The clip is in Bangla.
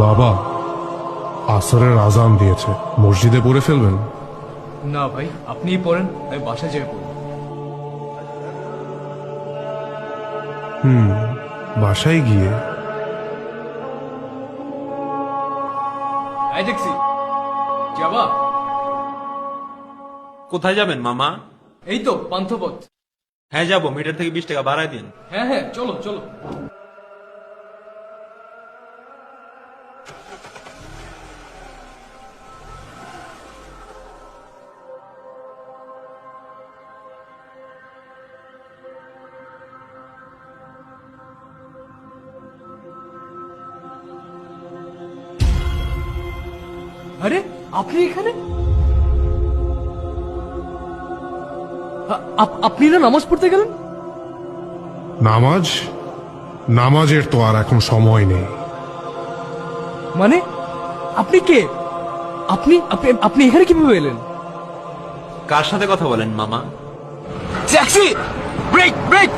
বাবা, আসরের আজান দিয়েছে, মসজিদে পড়ে ফেলবেন? না ভাই, আপনিই পড়েন, আমি বাসায় যেয়ে পড়ব। বাসায় গিয়ে? এই ট্যাক্সি যাবা? কোথায় যাবেন মামা? এই তো পান্থপথ। হ্যাঁ যাবো, মিটার থেকে 20 টাকা বাড়ায় দিন। হ্যাঁ হ্যাঁ, চলো চলো। আরে আপনি এখানে? আপনি না নামাজ পড়তে গেলেন? নামাজের তো আর এখন সময় নেই। মানে আপনি কে? আপনি আপনি আপনি এখানে কিভাবে এলেন? কার সাথে কথা বলেন মামা? ট্যাক্সি! Brake break!